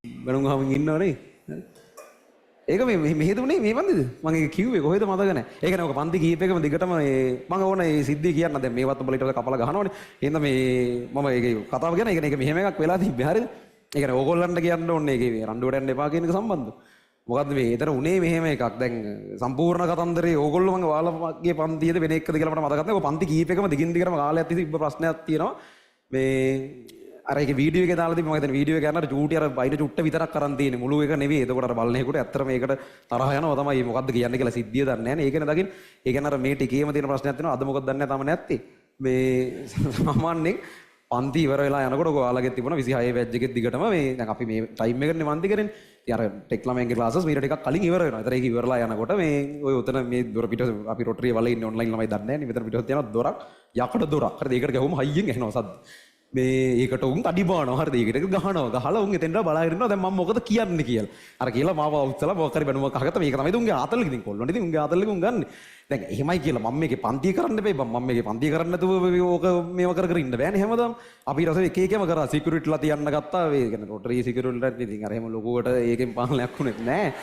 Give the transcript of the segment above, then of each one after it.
බැලුම් ගහමින් ඉන්නවනේ. ඒක මේ මෙහෙදුනේ මේ වන්දිද? මම ඒක කිව්වේ කොහෙද මතක නැහැ. ඒ කියන්නේ ඔක පන්ති කීපයකම දිගටම මම ඕන මේ සිද්ධිය කියන්න දැන් මේවත් උඹලා ඊට පස්සේ කපලා ගහනවනේ. එහෙනම් මේ මම ඒකේ කතාව කියන එක මෙහෙම එකක් වෙලා තිබ්බේ හරියද? ඒ කියන්නේ ඕගොල්ලන්ට කියන්න ඕනේ ඒකේ රණ්ඩුවට යන්න එපා කියන එක සම්බන්ධව. මොකද්ද මේ ඊතර උනේ මෙහෙම එකක්. දැන් සම්පූර්ණ කතන්දරේ ඕගොල්ලෝ මම ඔයාලගේ පන්තියේද වෙන එකද කියලා මට මතක නැහැ. ඔය පන්ති කීපයකම දිගින් දිගටම කාලයක් තිබ්බ ප්‍රශ්නයක් තියෙනවා. මේ අර ඒක වීඩියෝ එකේ දාලා තිබ්බ මම හිතන්නේ වීඩියෝ එක ගන්නට චූටි අර බයින චුට්ට විතරක් කරන් තියෙන්නේ මුළු එක නෙවෙයි. එතකොට අර බලන්නේකට ඇත්තට මේකට තරහ යනවා තමයි. මොකද්ද කියන්නේ කියලා සිද්ධිය දන්නේ නැහැ නේ. ඒකනේ දකින්න. ඒ කියන්නේ අර මේ ටිකේම තියෙන ප්‍රශ්නයක් තියෙනවා. අද මොකද දන්නේ නැහැ තම නැත්තේ. මේ සාමාන්‍යයෙන් පන්ති ඉවර වෙලා යනකොට ඔයාලගෙත් තිබුණා 26 බැච් එකෙත් දිගටම මේ දැන් අපි මේ ටයිම් එකනේ මන්ති කරන්නේ. ඉතින් අර ටෙක් ළමයින්ගේ ක්ලාසස් මීට ටිකක් කලින් ඉවර වෙනවා. ඒතර ඒක ඉවරලා යනකොට මේ ඔය උතන මේ දොර පිට අපි රොටරිය වල ඉන්නේ ඔන්ලයින් ළමයි දන්නේ නැහැ නේ. මෙතන පිටත් තියෙනවා දොරක් යකඩ දොරක්. හරිද? ඒකට ගහුවම හයියෙන් ඇහෙනවා සද්ද. මේ ඒකට උන් අඩි බානවා. හරිද? ඒකට ගහනවා. ගහලා උන් එතෙන්ට බලාගෙන ඉන්නවා. දැන් මම මොකද කියන්නේ කියලා. අර කියලා මාව අවුස්සලා මොකක් හරි බැනුමක් අහගත්ත මේක තමයි උන්ගේ ආතල්ලක ඉතින් කොල්ලොන්ට ඉතින් උන්ගේ ආතල්ලක උන් ගන්න. දැන් එහෙමයි කියලා මම මේකේ පන්තිය කරන්න බෑ. මම මේකේ පන්තිය කරන්න නැතුව ඕක මේව කර කර ඉන්න බෑනේ හැමදාම. අපි ඊට පස්සේ එක එකම කරා සිකියුරිටිලා තියන්න ගත්තා. ඒ කියන්නේ රොටරි සිකියුරිටිලාට ඉතින් අර එහෙම ලොකුවට ඒකෙන් පාලනයක් වුණේ නැහැ.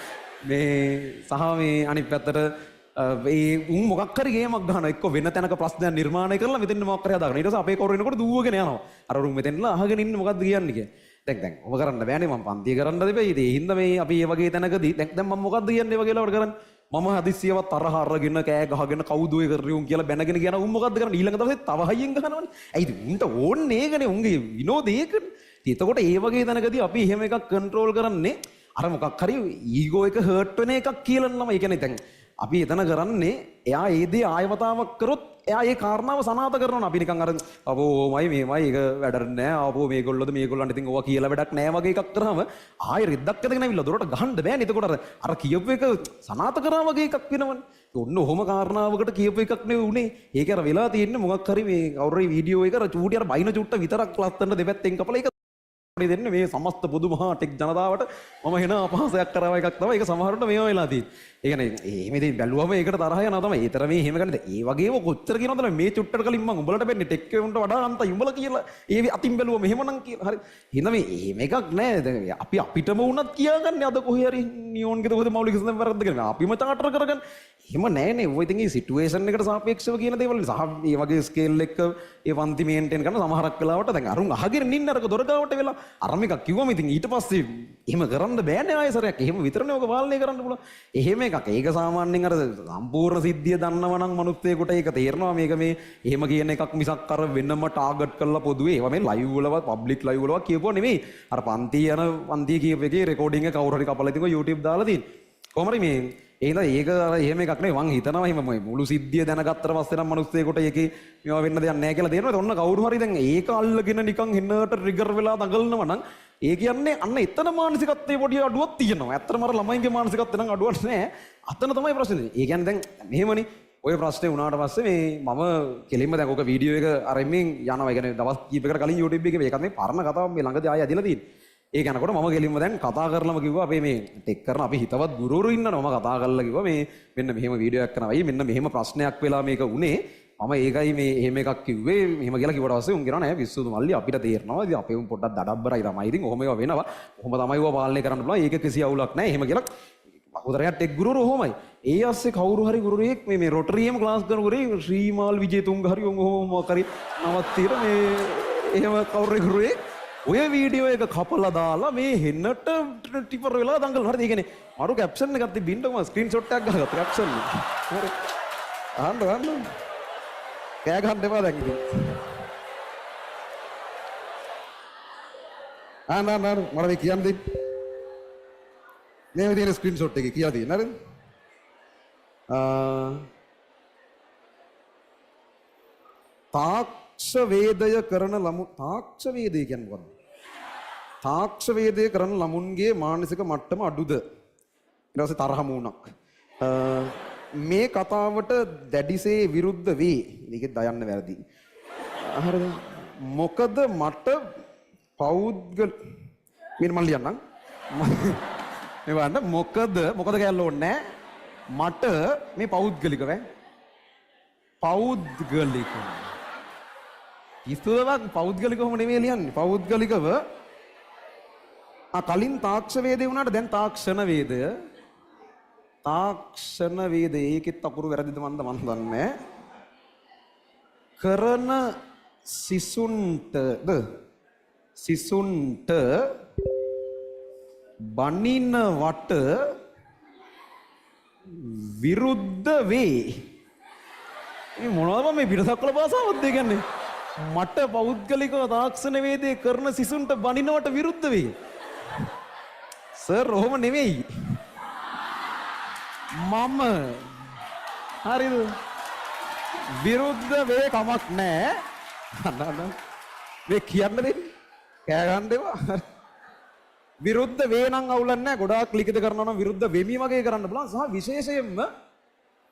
මේ සහ මේ අනිත් පැත්තට උන් මොකක් හරි ගේමක් ගහනවා. එක්ක වෙන තැනක ප්‍රශ්නයක් නිර්මාණය කරලා මෙතෙන් මොකක් හරි හදාගන්න. ඊට පස්සේ අපේ කවුරු එනකොට දුවගෙන යනවා. අර උන් මෙතෙන්ලා අහගෙන ඉන්නේ මොකද්ද කියන්නේ කියලා. දැන් ඔබ කරන්න බෑනේ මම පන්තිය කරන්න දෙපෙයි. ඒ හින්දා මේ අපි මේ වගේ තැනකදී දැන් මම මොකද්ද කියන්නේ ඒ වගේ ලාවට කරන්නේ. මම හදිස්සියව තරහ අරගෙන කෑ ගහගෙන කවුද ඔය කරේ උන් කියලා බැනගෙන කියන උන් මොකද්ද කරන්නේ ඊළඟ දවසේ තව හයියෙන් ගහනවනේ. ඇයිද උන්ට ඕන්නේ ඒකනේ උන්ගේ විනෝදේ ඒකනේ. ඉතින් එතකොට ඒ වගේ තැනකදී අපි එහෙම එකක් කන්ට්‍රෝල් කරන්නේ අර මොකක් හරි ඊගෝ එක හර්ට් වෙන එකක් කියලා නම. ඒ කියන්නේ දැන් අපි එතන කරන්නේ එයා ඒ දේ ආයවතාවක් කරොත් එයා ඒ කාරණාව සනාථ කරනවා. අපි නිකන් අර අපෝ මයි මේමයි ඒක වැඩක් නෑ. අපෝ මේගොල්ලෝද මේගොල්ලන්ට ඉතින් ඕවා කියලා වැඩක් නෑ වගේ එකක් කරාම ආයෙ රෙද්දක් ඇදගෙන ඇවිල්ලා දොරට ගහන්න බෑනේ. එතකොට අර කියපු එක සනාථ කරා වගේ එකක් වෙනවනේ. ඔන්න ඔහොම කාරණාවකට කියපු එකක් නෙවෙයි උනේ. ඒක අර වෙලා තියෙන්නේ මොකක් හරි මේ කවුරු හරි වීඩියෝ එක අර චූටි අර බයින චුට්ට විතරක් ලස්සන දෙපැත්තෙන් කපලා ඒක දෙන්නේ මේ සමස්ත පොදු මහා ටෙක් ජනතාවට මම එන අපහාසයක් කරව එකක් තමයි. ඒක සමහරවිට මේවා වෙලා තියෙන්නේ. ඒ කියන්නේ එහෙම ඉතින් බැලුවම ඒකට තරහ යනවා තමයි. ඒතර මේ එහෙම ගන්නද ඒ වගේම කොච්චර කියනවද මේ චුට්ටට කලින් මම උඹලට වෙන්නේ ටෙක් එකකට වඩා අන්තයි උඹලා කියලා. ඒ අතින් බැලුවම එහෙමනම් කියලා. හරි. එහෙනම් මේ එහෙම එකක් නෑ. දැන් අපි අපිටම වුණත් කියාගන්නේ අද කොහේ හරි නියෝන්ගෙද කොහෙද මෞලික සිස්ටම් වැරද්ද කියලා. අපිම චාටර් කරගන්න. එහෙම නෑනේ. ඔය ඉතින් මේ සිටුේෂන් එකට සාපේක්ෂව කියන දේවල් සහ මේ වගේ ස්කේල් එක ඒ පන්ති මේන්ටේන් කරන සමහරක් වෙලාවට දැන් අරුන් අහගෙන ඉන්න අරක දොර ගාවට වෙලා අරම එකක් කිව්වම ඉතින් ඊට පස්සේ එහෙම කරන්න බෑනේ ආයෙසරයක්. එහෙම විතරනේ ඔක පාලනය කරන්න පුළුවන්. එහෙම එකක්. ඒක සාමාන්‍යයෙන් අර සම්පූර්ණ සිද්ධිය දන්නවා නම් මිනිස්සෙකුට ඒක තේරෙනවා මේක මේ එහෙම කියන එකක් මිසක් අර වෙනම ටාගට් කරලා පොදුවේ ඒවා මේ ලයිව් වලවත් පබ්ලික් ලයිව් වලවත් කියපුවා නෙමෙයි. අර පන්ති කියපු එකේ රෙකෝඩින් එක කවුරු හරි කපලා ඉතින් YouTube දාලා තියෙන්නේ. කොහොම හරි මේ එහෙනම් ඒක එහෙම එකක් නෙවෙයි. මං හිතනවා එහෙම මුළු සිද්ධිය දැනගත්තට පස්සේ නම් මිනිස්සෙකුට ඒකේ මේවා වෙන්න දෙයක් නැහැ කියලා තේරෙනවා. ඔන්න කවුරු හරි දැන් ඒක අල්ලගෙන නිකන් හෙන්නට ට්‍රිගර් වෙලා දඟලනවා නම් ඒ කියන්නේ අන්න එතන මානසිකත්වයේ පොඩි අඩුවක් තියෙනවා. ඇත්තටම අර ළමයින්ගේ මානසිකත්වය නම් අඩුවක් නැහැ. අතන තමයි ප්‍රශ්නේ. ඒ කියන්නේ දැන් මෙහෙමනේ ඔය ප්‍රශ්නේ වුණාට පස්සේ මේ මම කෙලින්ම දැන් ඔක වීඩියෝ එක අරමින් යනවා. ඒ කියන්නේ දවස් කීපයකට කලින් YouTube එකේ මේකත් මේ පරණ කතාවක් මේ ළඟදී ආයෙ ඇදලා තියෙන්නේ. ඒක යනකොට මම ගෙලින්ම දැන් කතා කරලම කිව්වා අපේ මේ ටෙක් කරන අපි හිතවත් ගුරුවරු ඉන්නවා. මම කතා කරලා කිව්වා මේ මෙන්න මෙහෙම වීඩියෝ එකක් කරනවා. මෙන්න මෙහෙම ප්‍රශ්නයක් වෙලා මේක උනේ. මම ඒකයි මේ එහෙම එකක් කිව්වේ. මෙහෙම කියලා කිව්වට පස්සේ උන් කියනවා නෑ විශ්සුදු මල්ලි අපිට තේරෙනවා. ඉතින් අපේ උන් පොඩ්ඩක් දඩබ්බරයි තමයි. ඉතින් ඔහොම ඒවා වෙනවා. ඔහොම තමයි ඒවා පාලනය කරන්න පුළුවන්. ඒක කිසි අවුලක් නෑ. එහෙම කියලා උදරයක් ටෙක් ගුරුවරු ඔහොමයි. ඒ ASCII කවුරු හරි ගුරුවරයෙක් මේ රොටරියේම ක්ලාස් කරන ගුරුවරයෙක් ශ්‍රීමාල් විජේතුංග හරි ඔහොම මොකක් හරි නමක් තියලා මේ එහෙම කවුරු හරි ගුරුවරයෙක් ඔය වීඩියෝ එක කපලා දාලා මේ හෙන්නට ටිපර් වෙලා දඟලනවා. හරිද? ඒ කියන්නේ මරු කැප්ෂන් එකක් තිබ්බින්ද මම ස්ක්‍රීන්ෂොට් එකක් ගහගත්තා කැප්ෂන් එක. හරි. අහන්න. කෑ ගහන්න එපා දැන් ඉතින්. මම මේ කියන්නේ මේ විදිහේ ස්ක්‍රීන්ෂොට් එකේ කියලා තියෙන හරිද? තාක්ෂ වේදය කරන තාක්ෂ වේදය කියන්නේ මොකක්ද? තාක්ෂ වේදය කරන ළමුන්ගේ මානසික මට්ටම අඩුද? ඊට පස්සේ තරහ මූණක්. මේ කතාවට දැඩිසේ විරුද්ධ වේ. මේකේ දයන්න වැරදි. හරිද? මොකද මට පෞද්ගල මම ලියන්නම්. මේ වන්න මොකද කියන්න ඕනේ මට මේ පෞද්ගලිකව ඉස්සුවක් පෞද්ගලිකවම නෙමෙයි ලියන්නේ. පෞද්ගලිකව කලින් තාක්ෂ වේදේ වුණාට දැන් තාක්ෂණ වේදය. තාක්ෂණ වේදේ ඒකෙත් අකුරු වැරදිද මන්ද මන් දන්නේ. කරන සිසුන්ටද සිසුන්ට බනින වට විරුද්ධ වේ. මේ මොනවද මේ පිටසක්වල භාෂාවක්ද කියන්නේ? මට පෞද්ගලිකව තාක්ෂණ වේදේ කරන සිසුන්ට බනිනවට විරුද්ධ වේ. සර් ඔහොම නෙවෙයි. මම හරිද? විරුද්ධ වේ කමක් නැහැ. අන්න මේ කියන්න දෙන්නේ. කෑ ගන්න දෙපා. විරුද්ධ වේ නම් අවුලක් නැහැ. ගොඩාක් ලිඛිත කරනවා නම් විරුද්ධ වෙමි වගේ කරන්න බලන්න. සහ විශේෂයෙන්ම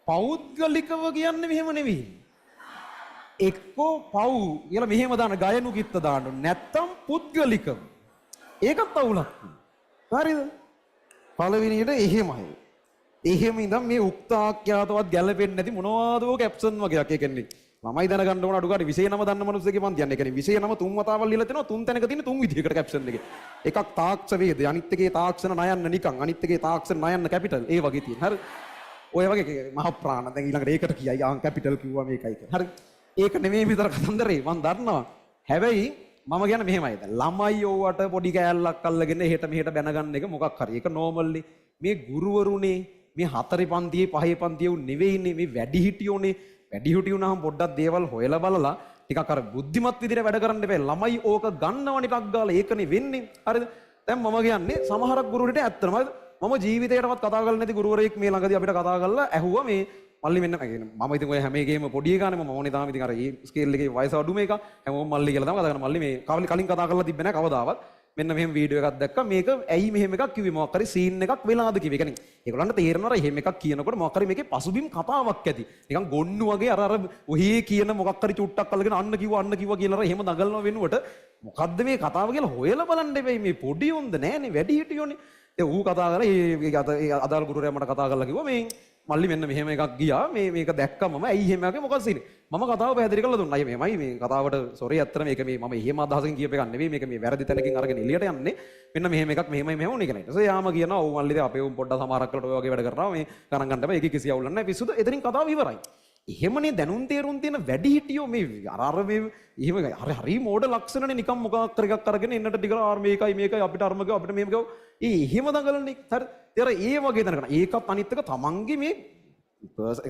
පෞද්ගලිකව කියන්නේ මෙහෙම නෙවෙයි. එක්කෝ පව් කියලා මෙහෙම දාන ගයනු කිත්ත දාන්න. නැත්තම් පුද්ගලිකව. ඒකත් අවුලක්. හරිද? පළවෙනියට එහෙමයි. එහෙම ඉඳන් මේ උක්ත ආඛ්‍යාතවත් ගැලපෙන්නේ නැති මොනවාදෝ කැප්ෂන් වගේක්. ඒ කියන්නේ ළමයි දැනගන්න ඕන අඩු ගන්න විෂය නම දන්න මිනිස්සුගේ මන් කියන්නේ. ඒ කියන්නේ විෂය නම තුන් වතාවල් ලියලා තිනවා තුන් තැනක තියෙන තුන් විදිහකට කැප්ෂන් එකේ. එකක් තාක්ෂ වේද, අනිත් එකේ තාක්ෂණ නයන්න නිකන්, අනිත් එකේ තාක්ෂණ නයන්න කැපිටල්. ඒ වගේ තියෙන. හරි. ඔය වගේ මහ ප්‍රාණ දැන් ඊළඟට ඒකට කියයි ආන් කැපිටල් කිව්වා මේකයි කියලා. හරි. ඒක නෙමෙයි විතර කතන්දරේ මන් දන්නවා. හැබැයි මම කියන්නේ මෙහෙමයි. දැන් ළමයි ඕවට පොඩි කෑල්ලක් අල්ලගෙන එහෙට මෙහෙට බැනගන්න එක මොකක් හරි. ඒක නෝමල්ලි. මේ ගුරුවරුනේ මේ හතරේ පන්තියේ පහේ පන්තියේ උන් නෙවෙයිනේ මේ වැඩිහිටියෝනේ. වැඩිහිටියෝ නම් පොඩ්ඩක් දේවල් හොයලා බලලා ටිකක් අර බුද්ධිමත් විදිහට වැඩ කරන්න බෑ. ළමයි ඕක ගන්නවනේ ටක් ගාලා ඒකනේ වෙන්නේ. හරිද? දැන් මම කියන්නේ සමහරක් ගුරුවරට ඇත්තටම මම ජීවිතේටවත් කතා කරලා නැති ගුරුවරයෙක් මේ ළඟදී අපිට කතා කරලා ඇහුවා මේ මල්ලි මෙන්න මම ඉතින් ඔය හැම එකේම පොඩි එකානේ මම ඕනේ තාම ඉතින් අර ඒ ස්කේල් එකේ වයස අඩුම එක හැමෝම මල්ලි කියලා තමයි කතා කරන්නේ. මල්ලි මේ කලින් කතා කරලා තිබ්බේ නැහැ කවදාවත්. මෙන්න මෙහෙම වීඩියෝ එකක් දැක්කා. මේක ඇයි මෙහෙම එකක් කිව්වේ? මොකක් හරි සීන් එකක් වෙලාද කිව්වේ. ඒ කියන්නේ ඒගොල්ලන්ට තේරෙනවා එහෙම එකක් කියනකොට මොකක් හරි මේකේ පසුබිම් කතාවක් ඇති. නිකන් ගොන්නු වගේ අර ඔහේ කියන මොකක් හරි චුට්ටක් අල්ලගෙන අන්න කිව්වා කියලා එහෙම දඟලනවා වෙනුවට මොකද්ද මේ කතාව කියලා හොයලා බලන්න එපෙයි. මේ පොඩි උන්ද නෑනේ වැඩි හිටියෝනේ. ඌ කතා කරලා ඒ අදාළ ගුරුවරයා මට කතා කරලා කිව්වා මේ මල්ලි මෙන්න මෙහෙම එකක් ගියා මේක දැක්කම මම ඇයි එහෙම එකේ මොකක්ද ඉන්නේ මම කතාව පැහැදිලි කරලා දුන්නා. අයියේ මෙහෙමයි මේ කතාවට සෝරි අත්තර මේක මේ මම එහෙම අදහසකින් කියප එකක් නෙවෙයි මේක මේ වැරදි තැනකින් අරගෙන එළියට යන්නේ මෙන්න මෙහෙම එකක් මෙහෙමයි මෙහෙම උනේ කියලා. ඊට පස්සේ යාම කියනවා ඔව් මල්ලි දැන් අපේ උන් පොඩ්ඩක් සමහරක් කරලා ඔය වගේ වැඩ කරනවා මේ ගණන් ගන්න බෑ ඒකේ කිසි අවුලක් නැහැ පිස්සුද එතනින් කතාව ඉවරයි. එහෙමනේ දැනුම් තේරුම් තියෙන වැඩි හිටියෝ මේ අර මේ එහෙම හරි මෝඩ ලක්ෂණනේ නිකන් මොකක් කර එකක් අරගෙන එන්නට ටික ආර මේකයි අපිට අරම ගියා අපිට මෙහෙම ගියා එහෙම දඟලන්නේ. හරි ඒ වගේ දැනගන්න ඒකත් අනිත් එක තමන්ගේ මේ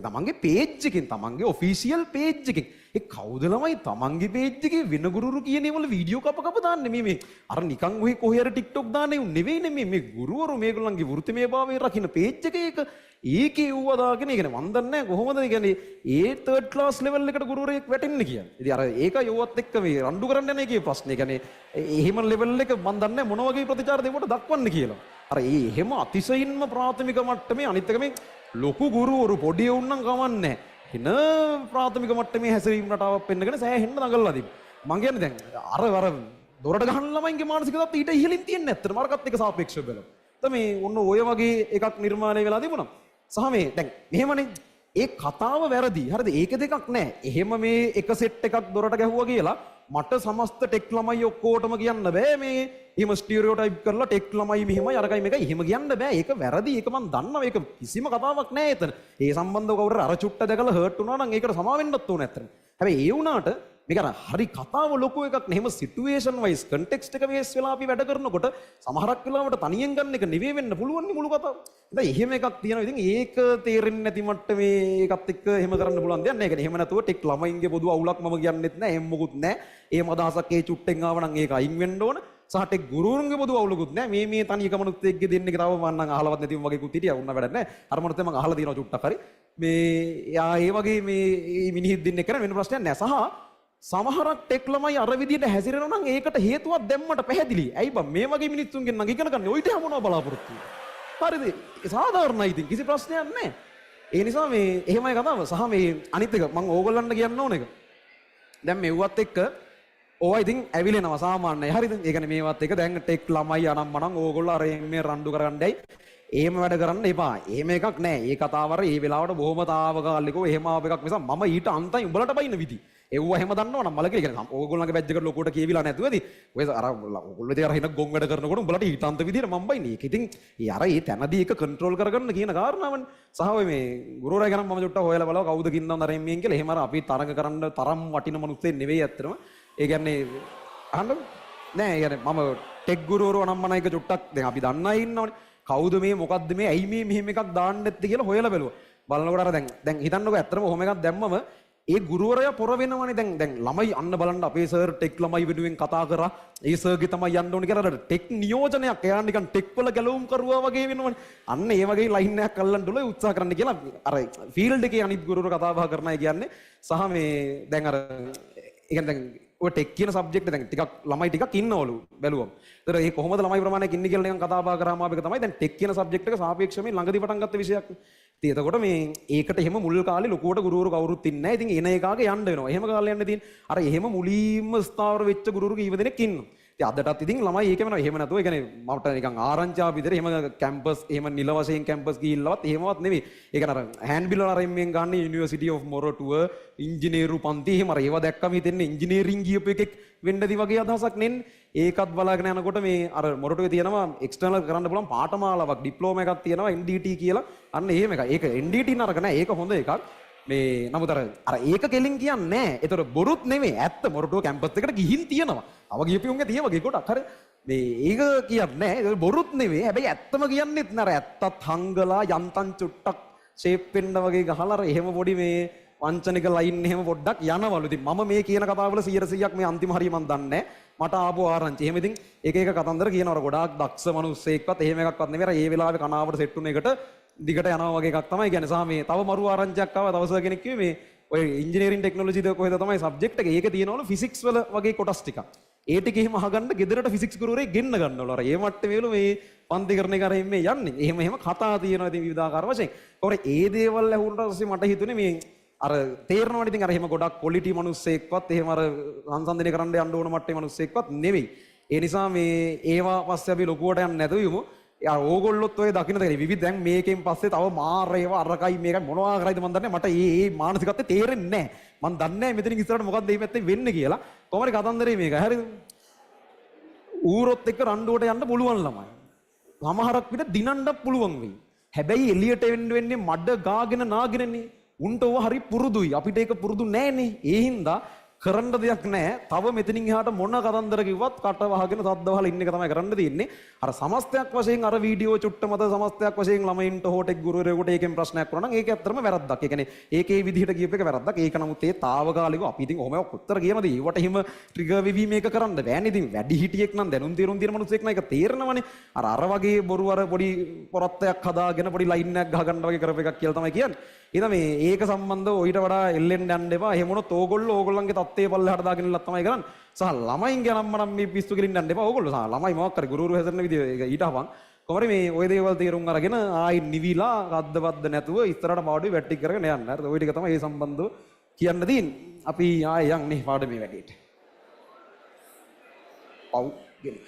තමන්ගේ පේජ් එකකින් තමන්ගේ ඔෆිෂියල් පේජ් එකකින් ඒ කවුද ළමයි තමන්ගේ පේජ් එකේ වෙන ගුරුවරු කියන ඒවල වීඩියෝ කප දාන්නේ මේ අර නිකන් ඔහි කොහේ හරි TikTok දාන්නේ උන් නෙවෙයිනේ මේ ගුරුවරු මේගොල්ලන්ගේ වෘත්තිමය භාවය රකින්න පේජ් එකේ ඒකේ ඌව දාගෙන ඒ කියන්නේ මන් දන්නේ නැහැ කොහොමද ඒ කියන්නේ ඒ තර්ඩ් ක්ලාස් ලෙවල් එකට ගුරුවරයෙක් වැටෙන්නේ කියන්නේ. ඉතින් අර ඒක යෝවත් එක්ක මේ රණ්ඩු කරන්න යන එකේ ප්‍රශ්නේ. ඒ කියන්නේ එහෙම ලෙවල් එක මන් දන්නේ නැහැ මොන වගේ ප්‍රතිචාර දෙවට දක්වන්න කියලා. අර ඒ එහෙම අතිශයින්ම ප්‍රාථමික මට්ටමේ අනිත් එක මේ ලොකු ගුරුවරු පොඩි උන් නම් කවන්නේ එන ප්‍රාථමික මට්ටමේ හැසිරීම රටාවක් පෙන්නගෙන සෑහෙන්න දඟලලා තිබ්බා. මං කියන්නේ දැන් අර දොරට ගහන ළමයින්ගේ මානසික තත්ත්වය ඊට ඉහළින් තියෙන්නේ නැත්තර මාර්කත් එක්ක සාපේක්ෂව බලමු. තමයි ඔන්න ඔය වගේ එකක් නිර්මාණය වෙලා තිබුණා. සහ මේ දැන් මෙහෙමනේ ඒ කතාව වැරදි. හරිද? ඒක දෙකක් නෑ. එහෙම මේ එක සෙට් එකක් දොරට ගැහුවා කියලා මට සමස්ත ටෙක් ළමයි ඔක්කොටම කියන්න බෑ මේ එහෙම ස්ටිරියෝටයිප් කරලා ටෙක් ළමයි මෙහෙමයි අරකයි මේකයි එහෙම කියන්න බෑ. ඒක වැරදි. ඒක මන් දන්නවා. ඒක කිසිම කතාවක් නෑ එතන. ඒ සම්බන්ධව කවුරු අර චුට්ට දැකලා හර්ට් වුණා නම් ඒකට සමා වෙන්නත් ඕනේ ඇත්තට. හැබැයි ඒ වුණාට මේක අර හරි කතාව ලොකු එකක් නේ. එහෙම සිටුේෂන් වයිස් කන්ටෙක්ස්ට් එක බේස් වෙලා අපි වැඩ කරනකොට සමහරක් වෙලාවට තනියෙන් ගන්න එක නෙවෙයි වෙන්න පුළුවන් නේ මුළු කතාව. ඉතින් එහෙම එකක් තියෙනවා. ඉතින් ඒක තේරෙන්නේ නැති මට්ටමේ ඒකත් එක්ක එහෙම කරන්න පුළුවන් දෙයක් නෑ. ඒක නේ. එහෙම නැතුව ටෙක් ළමයින්ගේ පොදු අවුලක් මම කියන්නෙත් නෑ. එහෙම මොකුත් නෑ. එහෙම අදහසක් ඒ චුට්ටෙන් ආව නම් ඒක අයින් වෙන්න ඕන. සහ ටෙක් ගුරුවරුන්ගේ පොදු අවුලකුත් නෑ. මේ තනි එකමනුත් එක්ක දෙන්නේ තව මම නම් අහලවත් නැතිව වගේකුත් හිටියා. උන්න වැඩක් නෑ. අර මොනත් මම අහලා තියෙනවා චුට්ටක් හරි. මේ යා ඒ වගේ මේ මිනිහෙක් දෙන්නේ කරන වෙන ප්‍රශ්නයක් නෑ. සහ සමහරක් ටෙක් ළමයි අර විදියට හැසිරෙනවා නම් ඒකට හේතුවක් දැම්මට පැහැදිලි. ඇයි බං මේ වගේ මිනිස්සුන්ගෙන් නම් ඉගෙන ගන්න ඔයිට මොනව බලාපොරොත්තු වෙන්නේ? හරිද? සාධාරණයි ඉතින් කිසි ප්‍රශ්නයක් නැහැ. ඒ නිසා මේ එහෙමයි කතාව. සහ මේ අනිත් එක මම ඕගොල්ලන්ට කියන්න ඕන එක. දැන් මෙව්වත් එක්ක ඕවා ඉතින් ඇවිලෙනවා සාමාන්‍යයි. හරිද? ඒ කියන්නේ මේවත් එක්ක දැන් ටෙක් ළමයි අනම්මනම් ඕගොල්ලෝ අර මේ රණ්ඩු කරගන්නයි එහෙම වැඩ කරන්න එපා. එහෙම එකක් නැහැ. ඒ කතාව අර ඒ වෙලාවට බොහොම තාවකාලිකව එහෙම ආව එකක් නිසා මම ඊට අන්තයි උඹලට බයින විදි. ඒව එහෙම දන්නවනම් මල කියලා ඕගොල්ලන්ගේ බැජ් එකට ලොකුවට කියවිලා නැතුවදී ඔය අර ඕගොල්ලෝ ඉතින් අර හින ගොන් වැඩ කරනකොට උඹලට ඊටන්ත විදියට මම බයිනේ. ඒක ඉතින් ඒ අර ඒ තැනදී ඒක කන්ට්‍රෝල් කරගන්න කියන කාරණාවනේ. සහ ඔය මේ ගුරුවරයා ගැන මම චුට්ටක් හොයලා බලව කවුද කින්දම් නරෙම්මියෙන් කියලා. එහෙම අර අපි තරඟ කරන්න තරම් වටින මිනිස්සෙක් නෙවෙයි ඇත්තටම. ඒ කියන්නේ අහන්න නෑ ඒ කියන්නේ මම ටෙක් ගුරුවරව නම් මන එක චුට්ටක් දැන් අපි දන්න අය ඉන්නවනේ. කවුද මේ මොකද්ද මේ ඇයි මේ මෙහෙම එකක් දාන්න නැත්තේ කියලා හොයලා බැලුවා. බලනකොට අර දැන් හිතන්නකෝ ඇත්තටම ඔහොම එකක් දැම්මම ඒ ගුරුවරයා පොර වෙනවනේ දැන් ළමයි අන්න බලන්න අපේ සර් ටෙක් ළමයි වෙනුවෙන් කතා කරා ඒ සර්ගේ තමයි යන්න ඕනේ කියලා අර ටෙක් නියෝජනයක් එයා නිකන් ටෙක් වල ගැලවුම් කරුවා වගේ වෙනවනේ අන්න ඒ වගේ ලයින් එකක් අල්ලන්න උල උත්සාහ කරන්න කියලා අර ෆීල්ඩ් එකේ අනිත් ගුරුවරු කතා බහ කරන අය කියන්නේ සහ මේ දැන් අර ඒ කියන්නේ දැන් ඔය ටෙක් කියන සබ්ජෙක්ට් දැන් ටිකක් ළමයි ටිකක් ඉන්නවලු බැලුවම. ඒතර ඒ කොහොමද ළමයි ප්‍රමාණයක් ඉන්නේ කියලා නිකන් කතා බහ කරාම ආපේක තමයි දැන් ටෙක් කියන සබ්ජෙක්ට් එක සාපේක්ෂව ළඟදී පටන් ගත්ත විෂයක්. ඉතින් එතකොට මේ ඒකට එහෙම මුල් කාලේ ලොකුවට ගුරුවරු කවුරුත් ඉන්නේ නැහැ. ඉතින් එන එකාගේ යන්න වෙනවා. එහෙම කාලේ යන්න තියෙන. අර එහෙම මුලින්ම ස්ථාවර වෙච්ච ගුරුවරු කීව දෙනෙක් ඉන්නවා. ඉතින් අදටත් ඉතින් ළමයි ඒක වෙනවා. එහෙම නැතුව ඒ කියන්නේ මට නිකන් ආරංචි ආපු විතර එහෙම කැම්පස් එහෙම නිල වශයෙන් කැම්පස් ගිහිල්ලවත් එහෙමවත් නෙවෙයි. ඒ කියන්නේ අර හෑන්ඩ් බිල් වල අර එම්ෙන් ගන්න යුනිවර්සිටි ඔෆ් මොරෝ ටුවර් ඉංජිනේරු පන්ති එහෙම අර ඒවා දැක්කම හිතෙන්නේ ඉංජිනේරින් ගියපු එකෙක් වෙන්නදී වගේ අදහසක් නෙන්නේ. ඒකත් බලාගෙන යනකොට මේ අර මොරටුවේ තියෙනවා එක්ස්ටර්නල් කරන්න පුළුවන් පාඨමාලාවක් ඩිප්ලෝමා එකක් තියෙනවා NDT කියලා. අන්න එහෙම එකක්. ඒක NDT නරක නෑ. ඒක හොඳ එකක්. මේ නමුත් අර ඒක කෙලින් කියන්නේ නෑ. ඒතර බොරුත් නෙමෙයි. ඇත්ත මොරටුව කැම්පස් එකට ගිහින් තියෙනවා. අව ගියපියුන්ගේ තියෙ වගේ කොටක්. හරි. මේ ඒක කියන්නේ නෑ. ඒක බොරුත් නෙමෙයි. හැබැයි ඇත්තම කියන්නේත් නෑ. ඇත්තත් හංගලා යන්තම් චුට්ටක් ෂේප් වෙන්න වගේ ගහලා අර එහෙම පොඩි මේ වංචනික ලයින් එහෙම පොඩ්ඩක් යනවලු. ඉතින් මම මේ කියන කතාවල 100%ක් මේ අන්තිම හරිය මන් දන්නේ නැහැ. මට ආපු ආරංචි. එහෙම ඉතින් එක එක කතන්දර කියනවර ගොඩාක් දක්ෂ මිනිස්සෙක්වත් එහෙම එකක්වත් නෙවෙයි. අර ඒ වෙලාවේ කනාවට සෙට් වුණ එකට දිගට යනවා වගේ එකක් තමයි කියන්නේ. සහ මේ තව මරු ආරංචියක් ආවා. තව සර් කෙනෙක් කිව්වේ මේ ඔය ඉංජිනේරින් ටෙක්නොලොජි ද කොහෙද තමයි සබ්ජෙක්ට් එක. ඒක තියෙනවලු ෆිසික්ස් වල වගේ කොටස් ටිකක්. ඒ ටික එහෙම අහගන්න ගෙදරට ෆිසික්ස් ගුරුවරයෙක් ගෙන්න ගන්නවලු. අර ඒ මට්ටමේලු මේ පන්ති කරන එක අර මේ යන්නේ. එහෙම කතා තියෙනවා ඉතින් විවිධාකාර වශයෙන්. කොහොමද ඒ දේවල් ඇහුනට පස්සේ මට හිතුනේ මේ අර තේරෙනවනේ ඉතින් අර එහෙම ගොඩක් ක්වොලිටි මිනිස්සෙක්වත් එහෙම අර සංසන්දනය කරන්න යන්න ඕන මට්ටමේ මිනිස්සෙක්වත් නෙවෙයි. ඒ නිසා මේ ඒවා පස්සේ අපි ලොකුවට යන්න නැතුව යමු. යා ඕගොල්ලොත් ඔය දකින්න තියෙන විවිධ දැන් මේකෙන් පස්සේ තව මාර ඒවා අරකයි මේකයි මොනවා කරයිද මන් දන්නේ මට මේ මානසිකත්වය තේරෙන්නේ නැහැ. මන් දන්නේ නැහැ මෙතනින් ඉස්සරහට මොකක්ද මේ පැත්තේ වෙන්නේ කියලා. කොහොමද කතන්දරේ මේක? හරිද? ඌරොත් එක්ක රණ්ඩුවට යන්න පුළුවන් ළමයි. සමහරක් විට දිනන්නත් පුළුවන් වෙයි. හැබැයි එළියට එන්න වෙන්නේ මඩ ගාගෙන නාගෙනනේ. උන්ට ඕව හරි පුරුදුයි. අපිට ඒක පුරුදු නෑනේ. ඒ හින්දා කරන්න දෙයක් නෑ. තව මෙතනින් එහාට මොන කතන්දර කිව්වත් කට වහගෙන සද්ද වහලා ඉන්න එක තමයි කරන්න තියෙන්නේ. අර සමස්තයක් වශයෙන් අර වීඩියෝ චුට්ට මත සමස්තයක් වශයෙන් ළමයින්ට හෝ ටෙක් ගුරුවරයෙකුට ඒකෙන් ප්‍රශ්නයක් වුණා නම් ඒක ඇත්තටම වැරද්දක්. ඒ කියන්නේ ඒකේ විදිහට කියප එක වැරද්දක්. ඒක නමුත් ඒ తాවකාලිකව අපි ඉතින් ඔහොම කොච්චර කියනද ඒවට හිම ට්‍රිගර් වෙවි මේක කරන්න බෑනේ. ඉතින් වැඩි හිටියෙක් නම් දැනුම් තීරුම් තියෙන මිනිස්සෙක් නම් ඒක තේරෙනවනේ. අර වගේ බොරු අර පොඩි පොරත්තයක් හදාගෙන පොඩි ලයින් එකක් ගහගන්න වගේ කරප එකක් කියලා තමයි කියන්නේ. එහෙනම් මේ ඒක සම්බන්ධව ඊට වඩා එල්ලෙන්න යන්න එපා. එහෙම වුණොත් ඕගොල්ලෝ ඕගොල්ලන්ගේ තත්ත්වයේ පල්ලෙහාට දාගෙන ඉල්ලක් තමයි කරන්නේ. සහ ළමයින්ගේ නම් මේ පිස්සු කෙලින්න යන්න එපා. ඕගොල්ලෝ සහ ළමයි මොකක් කර ගුරුවරු හැදෙන විදිය ඒක ඊට අහපන්. කොහොමද මේ ওই දේවල් තේරුම් අරගෙන ආයි නිවිලා රද්දවද්ද නැතුව ඉස්සරහට පාඩුවේ වැටි කරගෙන යන්න. හරිද? ওই ටික තමයි මේ සම්බන්ධව කියන්න තියෙන්නේ. අපි ආයෙ යන් මේ පාඩමේ වැඩේට. පව් ගෙනිට.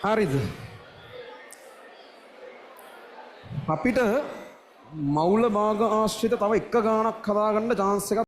හරිද? අපිට මෞල භාග ආශ්‍රිත තව එක ගානක් හදාගන්න chance එකක්